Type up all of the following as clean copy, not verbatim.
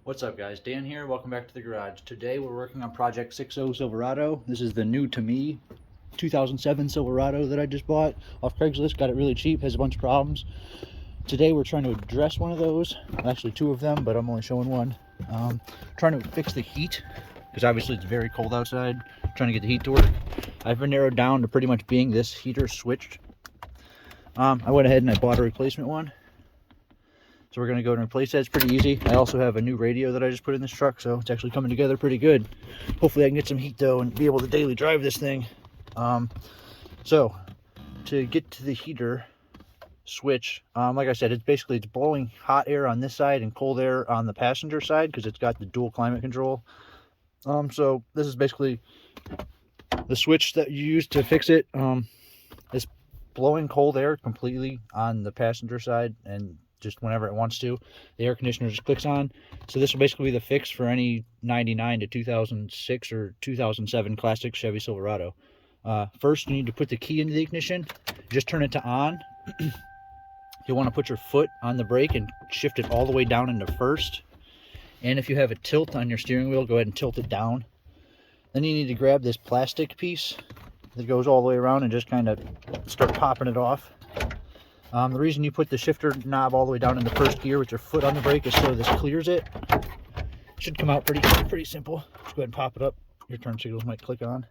What's up guys, Dan here, welcome back to the garage. Today we're working on Project 60 Silverado. This is the new to me 2007 Silverado that I just bought off Craigslist. Got it really cheap, has a bunch of problems. Today we're trying to address one of those, actually two of them, but I'm only showing one. Trying to fix the heat, because obviously it's very cold outside. Trying to get the heat to work. I've been narrowed down to pretty much being this heater switched. I went ahead and I bought a replacement one. So we're going to go and replace that. It's pretty easy. I also have a new radio that I just put in this truck, so it's actually coming together pretty good. Hopefully I can get some heat though and be able to daily drive this thing. So to get to the heater switch, like I said, it's blowing hot air on this side and cold air on the passenger side because it's got the dual climate control. So this is basically the switch that you use to fix it. It's blowing cold air completely on the passenger side, and just whenever it wants to, the air conditioner just clicks on. So this will basically be the fix for any 99 to 2006 or 2007 classic Chevy Silverado. First, you need to put the key into the ignition. Just turn it to on. You'll want to put your foot on the brake and shift it all the way down into first. And if you have a tilt on your steering wheel, go ahead and tilt it down. Then you need to grab this plastic piece that goes all the way around and just kind of start popping it off. The reason you put the shifter knob all the way down in the first gear with your foot on the brake is so this clears it. Should come out pretty simple. Just go ahead and pop it up. Your turn signals might click on.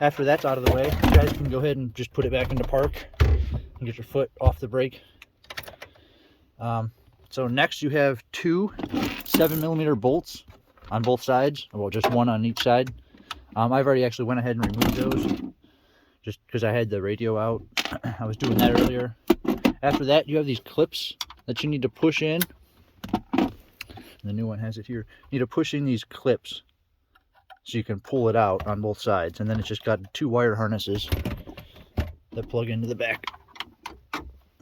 After that's out of the way, you guys can go ahead and just put it back into park and get your foot off the brake. So next you have two 7mm bolts on both sides. Well, just one on each side. I've already actually went ahead and removed those just because I had the radio out. I was doing that earlier. After that, you have these clips that you need to push in. The new one has it here. You need to push in these clips so you can pull it out on both sides. And then it's just got two wire harnesses that plug into the back.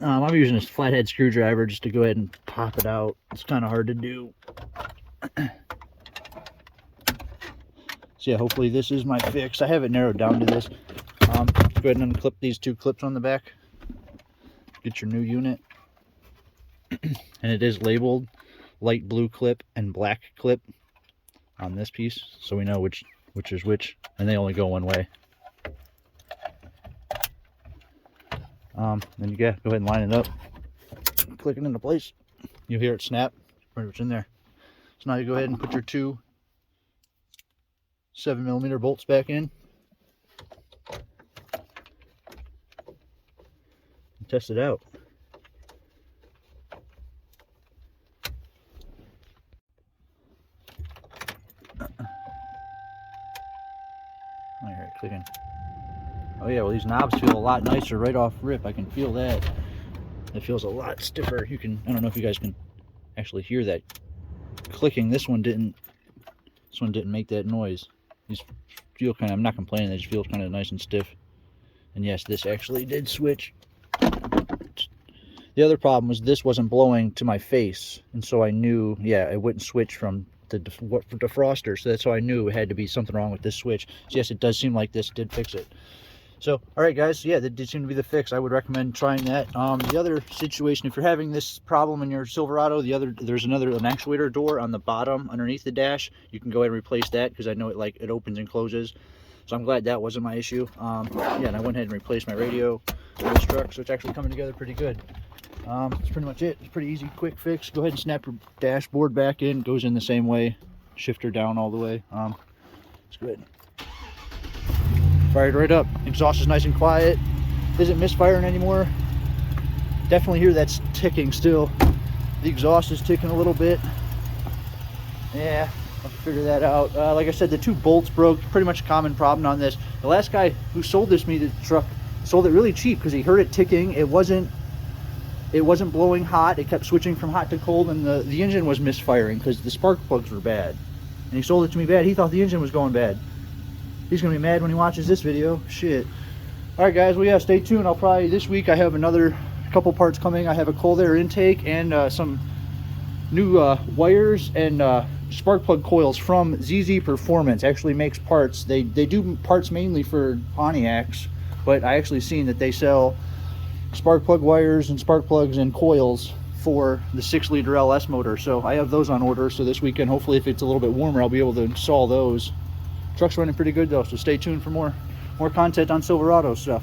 I'm using this flathead screwdriver just to go ahead and pop it out. It's kind of hard to do. So yeah, hopefully this is my fix. I have it narrowed down to this. Go ahead and unclip these two clips on the back. Get your new unit. And it is labeled light blue clip and black clip on this piece, so we know which is which, and they only go one way. Then you go ahead and line it up, click it into place. You'll hear it snap, pretty much in there. So now you go ahead and put your two 7mm bolts back in. Test it out. I hear it clicking. Oh yeah, well these knobs feel a lot nicer right off rip. I can feel that. It feels a lot stiffer. I don't know if you guys can actually hear that clicking. This one didn't make that noise. These feel kind of, I'm not complaining, they just feel kind of nice and stiff. And yes, this actually did switch. The other problem was this wasn't blowing to my face, and so I knew, yeah, it wouldn't switch from the defroster, so that's how I knew it had to be something wrong with this switch. So yes, it does seem like this did fix it. So, alright guys, yeah, that did seem to be the fix. I would recommend trying that. The other situation, if you're having this problem in your Silverado, there's an actuator door on the bottom underneath the dash. You can go ahead and replace that, because I know it opens and closes. So I'm glad that wasn't my issue. Yeah, and I went ahead and replaced my radio in this truck, so it's actually coming together pretty good. That's pretty much it. It's pretty easy, quick fix. Go ahead and snap your dashboard back in. Goes in the same way. Shifter down all the way. It's good. Fired right up. Exhaust is nice and quiet. Isn't misfiring anymore. Definitely hear that's ticking still. The exhaust is ticking a little bit. Yeah, I'll figure that out. Like I said, the two bolts broke. Pretty much a common problem on this. The last guy who sold me the truck sold it really cheap because he heard it ticking. It wasn't blowing hot. It kept switching from hot to cold, and the engine was misfiring because the spark plugs were bad. And he sold it to me bad. He thought the engine was going bad. He's gonna be mad when he watches this video. Shit. All right, guys. Well, yeah, stay tuned. I'll probably this week I have another couple parts coming. I have a cold air intake and some new wires and spark plug coils from ZZ Performance. Actually makes parts. They do parts mainly for Pontiacs, but I actually seen that they sell spark plug wires and spark plugs and coils for the 6-liter LS motor. So I have those on order, so this weekend, hopefully if it's a little bit warmer, I'll be able to install those. Truck's running pretty good though, so stay tuned for more content on Silverado stuff.